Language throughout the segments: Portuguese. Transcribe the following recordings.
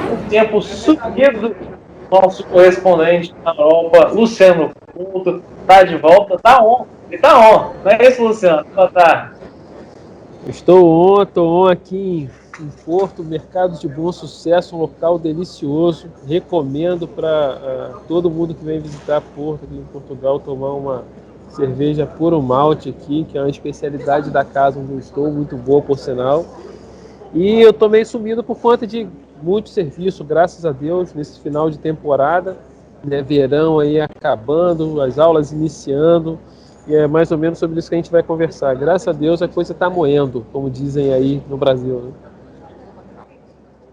Um tempo sumido, nosso correspondente na Europa, Luciano Couto, está de volta, tá on. Ele tá on, não é isso, Luciano? Boa tarde. Estou on aqui em Porto, mercado de bom sucesso, um local delicioso. Recomendo para todo mundo que vem visitar Porto aqui em Portugal tomar uma cerveja puro malte aqui, que é uma especialidade da casa onde eu estou, muito boa por sinal. E eu tô meio sumido por conta de muito serviço, graças a Deus, nesse final de temporada, né? Verão aí acabando, as aulas iniciando, e é mais ou menos sobre isso que a gente vai conversar. Graças a Deus a coisa tá moendo, como dizem aí no Brasil, né?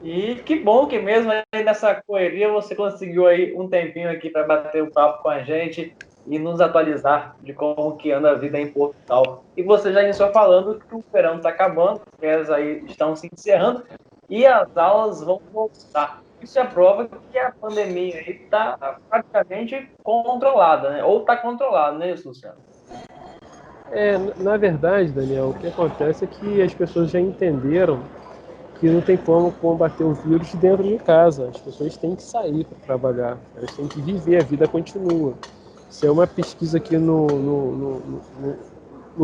E que bom que mesmo aí nessa correria você conseguiu aí um tempinho aqui para bater um papo com a gente e nos atualizar de como que anda a vida em Portugal. E você já iniciou falando que o verão está acabando, as férias aí estão se encerrando e as aulas vão voltar. Isso é prova que a pandemia aí está praticamente controlada, né? Ou está controlada, né, Luciano? Na verdade, Daniel, o que acontece é que as pessoas já entenderam que não tem como combater o vírus dentro de casa. As pessoas têm que sair para trabalhar, elas têm que viver, a vida continua. Isso é uma pesquisa aqui num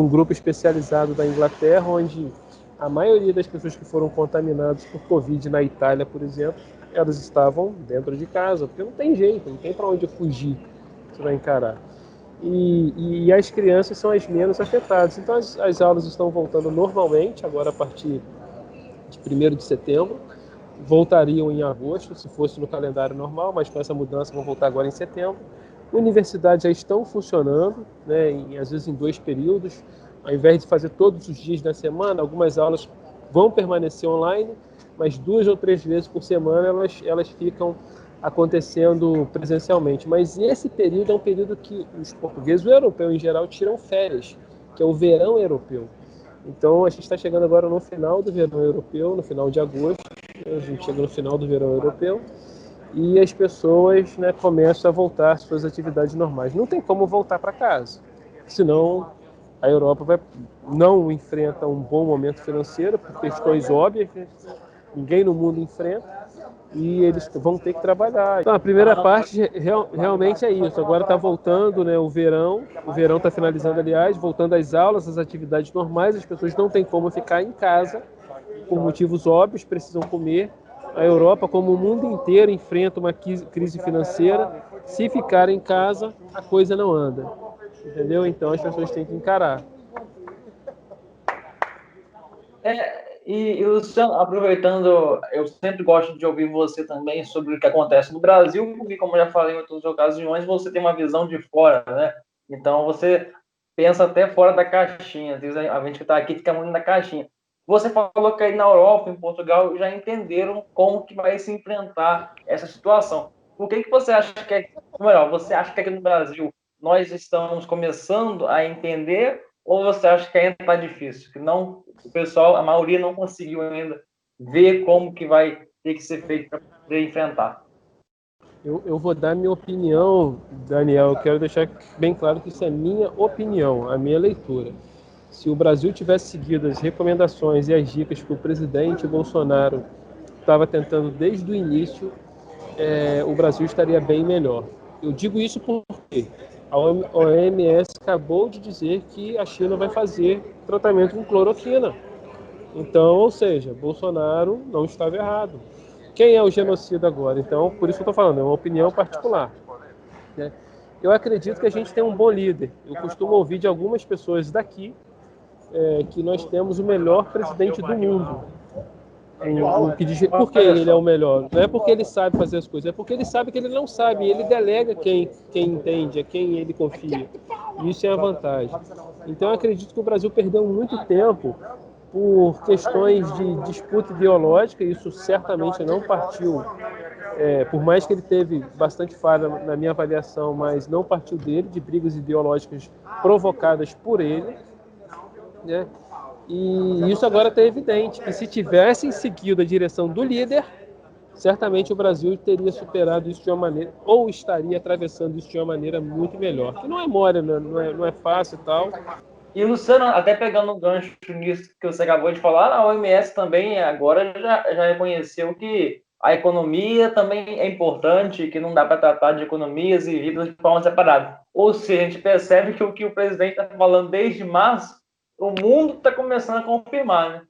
grupo especializado da Inglaterra, onde a maioria das pessoas que foram contaminadas por Covid na Itália, por exemplo, elas estavam dentro de casa, porque não tem jeito, não tem para onde fugir, você vai encarar. E as crianças são as menos afetadas. Então as aulas estão voltando normalmente, agora a partir de 1º de setembro, voltariam em agosto, se fosse no calendário normal, mas com essa mudança vão voltar agora em setembro. Universidades já estão funcionando, né, às vezes em 2 períodos, ao invés de fazer todos os dias da semana, algumas aulas vão permanecer online, mas 2 ou 3 vezes por semana elas ficam acontecendo presencialmente. Mas esse período é um período que os portugueses, o europeu em geral, tiram férias, que é o verão europeu. Então a gente está chegando agora no final do verão europeu, no final de agosto, a gente chega no final do verão europeu e as pessoas, né, começam a voltar às suas atividades normais. Não tem como voltar para casa, senão a Europa não enfrenta um bom momento financeiro por questões óbvias, né? Ninguém no mundo enfrenta, e eles vão ter que trabalhar. Então, a primeira parte realmente é isso. Agora está voltando, né, o verão está finalizando, aliás, voltando às aulas, às atividades normais, as pessoas não têm como ficar em casa, por motivos óbvios, precisam comer. A Europa, como o mundo inteiro, enfrenta uma crise financeira. Se ficar em casa, a coisa não anda. Entendeu? Então as pessoas têm que encarar. E Luciano, aproveitando, eu sempre gosto de ouvir você também sobre o que acontece no Brasil, porque, como eu já falei em outras ocasiões, você tem uma visão de fora, né? Então, você pensa até fora da caixinha. Às vezes, a gente que está aqui fica muito na caixinha. Você falou que aí na Europa, em Portugal, já entenderam como que vai se enfrentar essa situação. Por que você acha que é... Melhor, você acha que aqui no Brasil nós estamos começando a entender ou você acha que ainda está difícil? Que não, o pessoal, a maioria não conseguiu ainda ver como que vai ter que ser feito para poder enfrentar. Eu vou dar minha opinião, Daniel. Eu quero deixar bem claro que isso é minha opinião, a minha leitura. Se o Brasil tivesse seguido as recomendações e as dicas que o presidente Bolsonaro estava tentando desde o início, o Brasil estaria bem melhor. Eu digo isso porque a OMS acabou de dizer que a China vai fazer tratamento com cloroquina. Então, ou seja, Bolsonaro não estava errado. Quem é o genocida agora? Então, por isso que eu estou falando, é uma opinião particular, né? Eu acredito que a gente tem um bom líder. Eu costumo ouvir de algumas pessoas daqui que nós temos o melhor presidente do mundo. Por que ele é o melhor? Não é porque ele sabe fazer as coisas, é porque ele sabe que ele não sabe. E ele delega quem entende, a quem ele confia. E isso é a vantagem. Então eu acredito que o Brasil perdeu muito tempo por questões de disputa ideológica. Isso certamente não partiu, por mais que ele teve bastante falha na minha avaliação, mas não partiu dele, de brigas ideológicas provocadas por ele, né? E isso agora está evidente, que se tivessem seguido a direção do líder, certamente o Brasil teria superado isso de uma maneira, ou estaria atravessando isso de uma maneira muito melhor. Que não é mole, não é fácil e tal, E Luciano, até pegando um gancho nisso que você acabou de falar, a OMS também agora já reconheceu que a economia também é importante, que não dá para tratar de economias e vidas de forma separada. Ou seja, a gente percebe que o presidente está falando desde março, o mundo está começando a confirmar, né?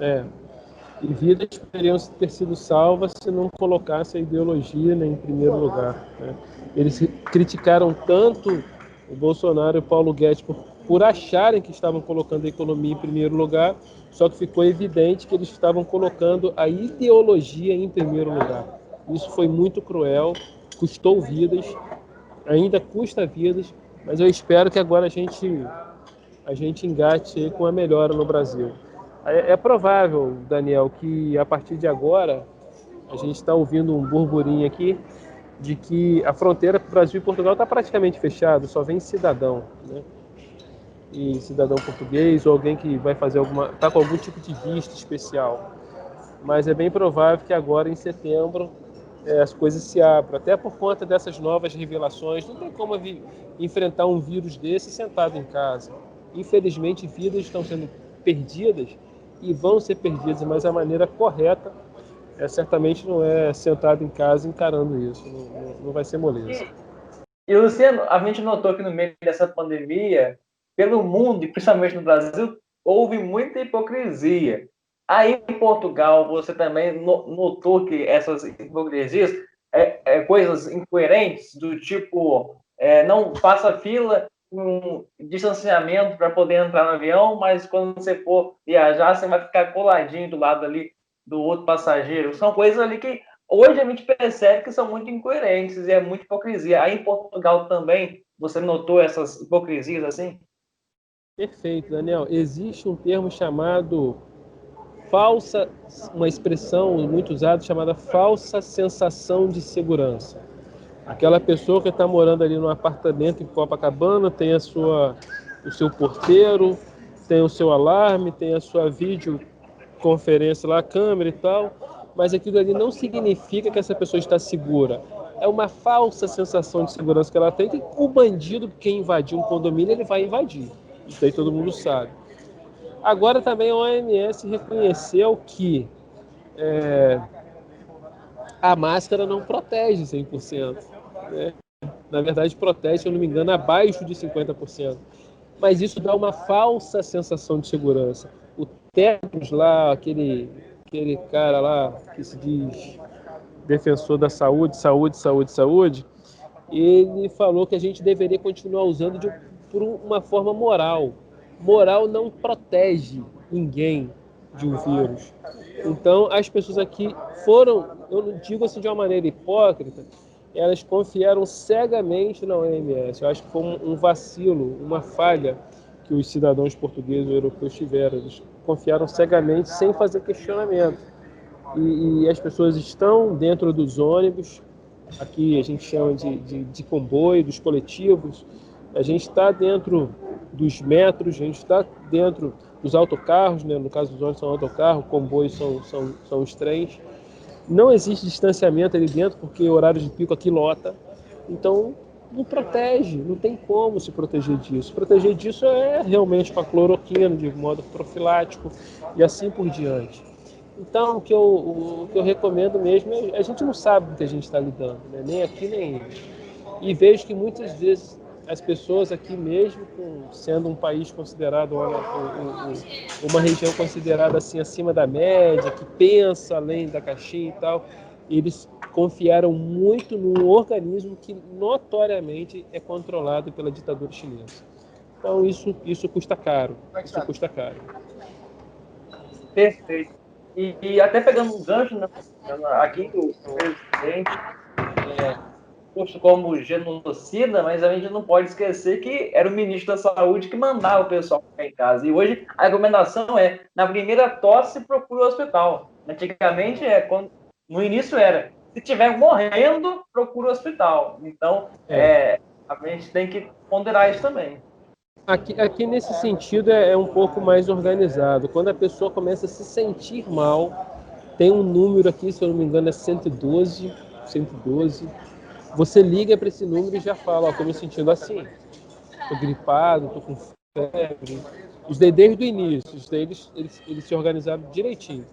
É, e vidas poderiam ter sido salvas se não colocasse a ideologia, né, em primeiro lugar, né? Eles criticaram tanto o Bolsonaro e o Paulo Guedes por acharem que estavam colocando a economia em primeiro lugar, só que ficou evidente que eles estavam colocando a ideologia em primeiro lugar. Isso foi muito cruel, custou vidas, ainda custa vidas, mas eu espero que agora a gente engate com a melhora no Brasil. É provável, Daniel, que a partir de agora a gente está ouvindo um burburinho aqui de que a fronteira para o Brasil e Portugal está praticamente fechada, só vem cidadão, né? E cidadão português ou alguém que vai fazer está com algum tipo de visto especial. Mas é bem provável que agora em setembro as coisas se abram, até por conta dessas novas revelações. Não tem como enfrentar um vírus desse sentado em casa. Infelizmente, vidas estão sendo perdidas e vão ser perdidas, mas a maneira correta certamente não é sentado em casa encarando isso. Não vai ser moleza. E, Luciano, a gente notou que no meio dessa pandemia, pelo mundo, e principalmente no Brasil, houve muita hipocrisia. Aí em Portugal, você também notou que essas hipocrisias coisas incoerentes, do tipo, não faça fila com distanciamento para poder entrar no avião, mas quando você for viajar, você vai ficar coladinho do lado ali do outro passageiro. São coisas ali que hoje a gente percebe que são muito incoerentes e é muita hipocrisia. Aí em Portugal também, você notou essas hipocrisias assim? Perfeito, Daniel. Existe um termo chamado falsa, uma expressão muito usada chamada falsa sensação de segurança. Aquela pessoa que está morando ali num apartamento em Copacabana, tem o seu porteiro, tem o seu alarme, tem a sua videoconferência lá, câmera e tal, mas aquilo ali não significa que essa pessoa está segura. É uma falsa sensação de segurança que ela tem, que o bandido, quem invadir um condomínio, ele vai invadir. Isso aí todo mundo sabe. Agora também a OMS reconheceu que a máscara não protege 100%, né? Na verdade, protege, se eu não me engano, abaixo de 50%. Mas isso dá uma falsa sensação de segurança. O Tedros lá, aquele cara lá que se diz defensor da saúde, ele falou que a gente deveria continuar usando por uma forma moral. Moral não protege ninguém de um vírus. Então, as pessoas aqui foram, eu não digo assim de uma maneira hipócrita, elas confiaram cegamente na OMS. Eu acho que foi um vacilo, uma falha que os cidadãos portugueses e europeus tiveram. Eles confiaram cegamente, sem fazer questionamento. E as pessoas estão dentro dos ônibus, aqui a gente chama de comboio, dos coletivos, a gente está dentro dos metros, a gente está dentro dos autocarros, né? No caso dos ônibus são autocarros, comboios são os trens. Não existe distanciamento ali dentro, porque o horário de pico aqui lota. Então, não protege, não tem como se proteger disso. Proteger disso é realmente com a cloroquina, de modo profilático, e assim por diante. Então, o que eu recomendo mesmo é, a gente não sabe com o que a gente está lidando, né? Nem aqui, nem aí. E vejo que muitas vezes as pessoas aqui mesmo, sendo um país considerado uma região considerada assim acima da média, que pensa além da caixinha e tal, eles confiaram muito num organismo que notoriamente é controlado pela ditadura chinesa. Então isso custa caro, isso custa caro. Perfeito. E até pegando um gancho, né, aqui o presidente posto como genocida, mas a gente não pode esquecer que era o ministro da Saúde que mandava o pessoal ficar em casa. E hoje a recomendação é, na primeira tosse, procure o hospital. Antigamente, no início era, se estiver morrendo, procure o hospital. Então, É. a gente tem que ponderar isso também. Aqui nesse sentido é um pouco mais organizado. Quando a pessoa começa a se sentir mal, tem um número aqui, se eu não me engano, é 112. Você liga para esse número e já fala, estou me sentindo assim. Estou gripado, estou com febre. Os daí desde o início, os daí eles se organizaram direitinho.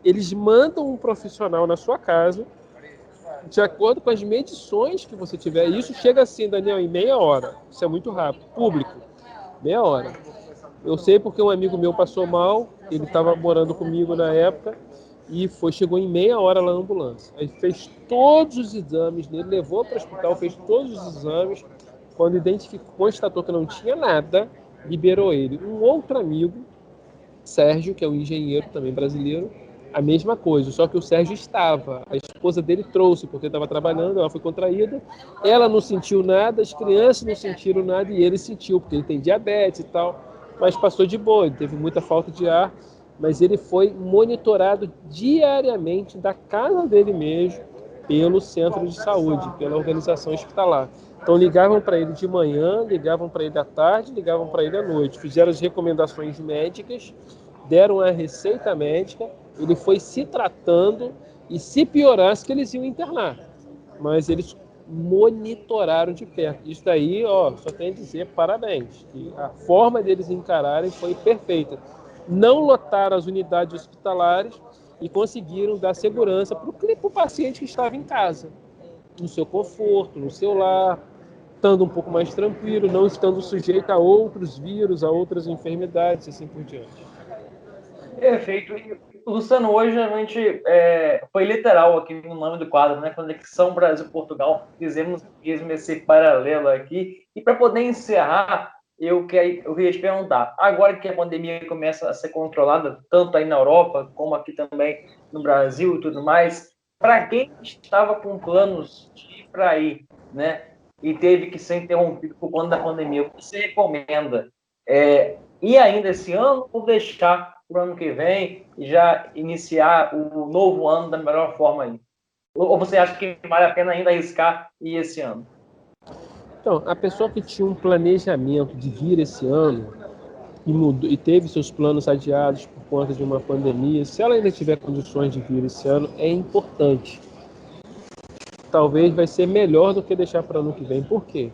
Eles mandam um profissional na sua casa, de acordo com as medições que você tiver. Isso chega assim, Daniel, em meia hora. Isso é muito rápido. Público, meia hora. Eu sei porque um amigo meu passou mal, ele estava morando comigo na época, e chegou em meia hora lá na ambulância. Aí fez todos os exames nele, levou para o hospital, fez todos os exames. Quando identificou, constatou que não tinha nada, liberou ele. Um outro amigo, Sérgio, que é um engenheiro também brasileiro, a mesma coisa, só que o Sérgio estava, a esposa dele trouxe, porque estava trabalhando, ela foi contraída, ela não sentiu nada, as crianças não sentiram nada e ele sentiu, porque ele tem diabetes e tal, mas passou de boa, ele teve muita falta de ar, mas ele foi monitorado diariamente da casa dele mesmo, pelo centro de saúde, pela organização hospitalar. Então ligavam para ele de manhã, ligavam para ele à tarde, ligavam para ele à noite, fizeram as recomendações médicas, deram a receita médica, ele foi se tratando e se piorasse que eles iam internar. Mas eles monitoraram de perto. Isso daí, ó, só tem a dizer parabéns. Que a forma deles encararem foi perfeita. Não lotaram as unidades hospitalares e conseguiram dar segurança para o paciente que estava em casa, no seu conforto, no seu lar, estando um pouco mais tranquilo, não estando sujeito a outros vírus, a outras enfermidades, assim por diante. Perfeito. E, Luciano, hoje a gente foi literal aqui no nome do quadro, né? Conexão Brasil-Portugal. Fizemos mesmo esse paralelo aqui. E para poder encerrar, eu queria te perguntar: agora que a pandemia começa a ser controlada, tanto aí na Europa, como aqui também no Brasil e tudo mais, para quem estava com planos de ir para aí, né? E teve que ser interrompido por conta da pandemia, você recomenda ir ainda esse ano ou deixar para o ano que vem e já iniciar o novo ano da melhor forma aí? Ou você acha que vale a pena ainda arriscar ir esse ano? Então, a pessoa que tinha um planejamento de vir esse ano e teve seus planos adiados por conta de uma pandemia, se ela ainda tiver condições de vir esse ano, é importante. Talvez vai ser melhor do que deixar para o ano que vem. Por quê?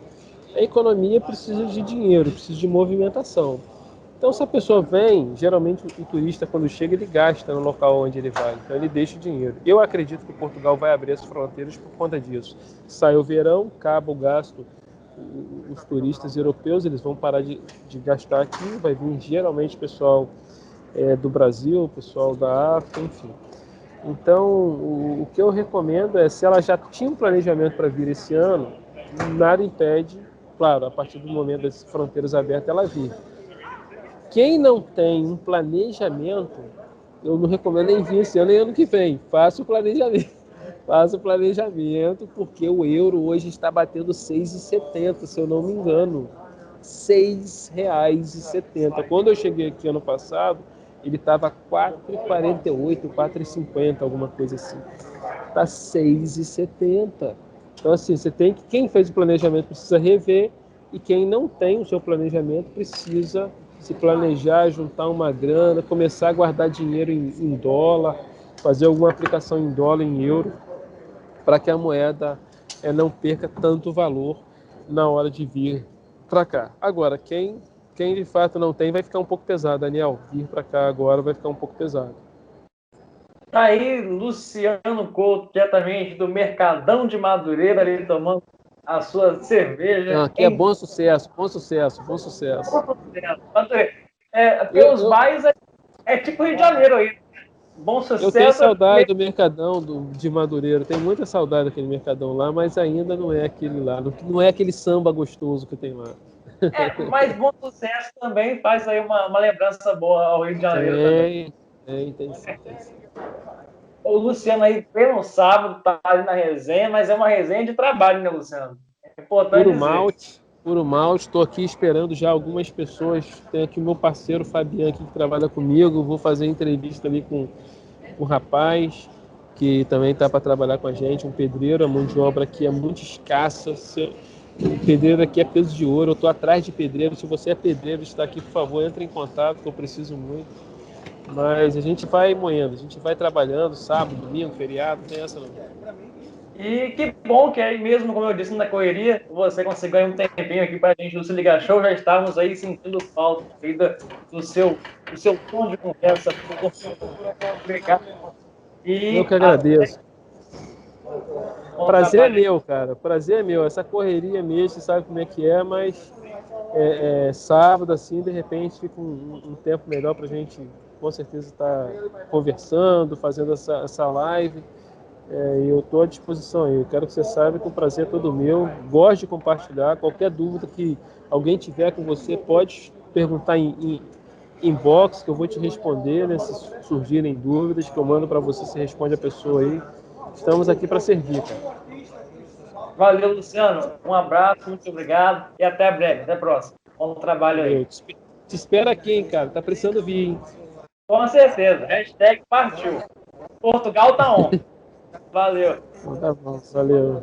A economia precisa de dinheiro, precisa de movimentação. Então, se a pessoa vem, geralmente o turista, quando chega, ele gasta no local onde ele vai. Então, ele deixa o dinheiro. Eu acredito que Portugal vai abrir as fronteiras por conta disso. Sai o verão, acaba o gasto. Os turistas europeus, eles vão parar de gastar aqui. Vai vir, geralmente, pessoal do Brasil, pessoal da África, enfim. Então, o que eu recomendo é, se ela já tinha um planejamento para vir esse ano, nada impede, claro, a partir do momento das fronteiras abertas, ela vir. Quem não tem um planejamento, eu não recomendo nem vir esse ano nem ano que vem. Faça o planejamento. Faça o planejamento, porque o euro hoje está batendo 6,70, se eu não me engano. R$ 6,70. Quando eu cheguei aqui ano passado, ele estava 4,48, 4,50, alguma coisa assim. Está 6,70. Então, assim, quem fez o planejamento precisa rever, e quem não tem o seu planejamento precisa se planejar, juntar uma grana, começar a guardar dinheiro em dólar, fazer alguma aplicação em dólar, em euro, para que a moeda não perca tanto valor na hora de vir para cá. Agora, quem de fato não tem, vai ficar um pouco pesado, Daniel. Vir para cá agora vai ficar um pouco pesado. Aí, Luciano Couto, diretamente do Mercadão de Madureira, ali tomando a sua cerveja. Aqui é bom sucesso, bom sucesso, bom sucesso. Ter os bairros tipo Rio de Janeiro aí. Bom Eu tenho sucesso. saudade do Mercadão de Madureira, tenho muita saudade daquele Mercadão lá, mas ainda não é aquele lá, não é aquele samba gostoso que tem lá. Mas bom sucesso também faz aí uma lembrança boa ao Rio de Janeiro também. Tem sim. O Luciano aí, pelo sábado, tá ali na resenha, mas é uma resenha de trabalho, né, Luciano? É importante dizer. Puro malte, estou aqui esperando já algumas pessoas. Tem aqui o meu parceiro Fabiano aqui que trabalha comigo, vou fazer entrevista ali com um rapaz que também está para trabalhar com a gente, um pedreiro. A mão de obra aqui é muito escassa. O pedreiro aqui é peso de ouro, eu estou atrás de pedreiro. Se você é pedreiro, está aqui, por favor, entre em contato, que eu preciso muito. Mas a gente vai moendo, a gente vai trabalhando, sábado, domingo, feriado, não tem essa não. E que bom que aí mesmo, como eu disse, na correria, você conseguiu aí um tempinho aqui para a gente do Se Liga Show. Já estávamos aí sentindo falta aí do seu tom de conversa. Obrigado. Eu E que até agradeço. bom Prazer é trabalho aí. meu, cara. Prazer é meu. Essa correria mesmo, você sabe como é que é, mas sábado, assim, de repente, fica um tempo melhor pra gente, com certeza, estar conversando, fazendo essa live. E eu estou à disposição aí. Eu quero que você saiba que o prazer é todo meu. Gosto de compartilhar. Qualquer dúvida que alguém tiver com você, pode perguntar em inbox, que eu vou te responder, né? Se surgirem dúvidas, que eu mando para você, você responde a pessoa aí. Estamos aqui para servir, cara. Valeu, Luciano. Um abraço, muito obrigado e até breve. Até a próxima. Bom trabalho Valeu. aí. Te espero aqui, hein, cara. Tá precisando vir, hein? Com certeza. Hashtag partiu. Portugal tá on. Valeu. Então tá bom. Valeu.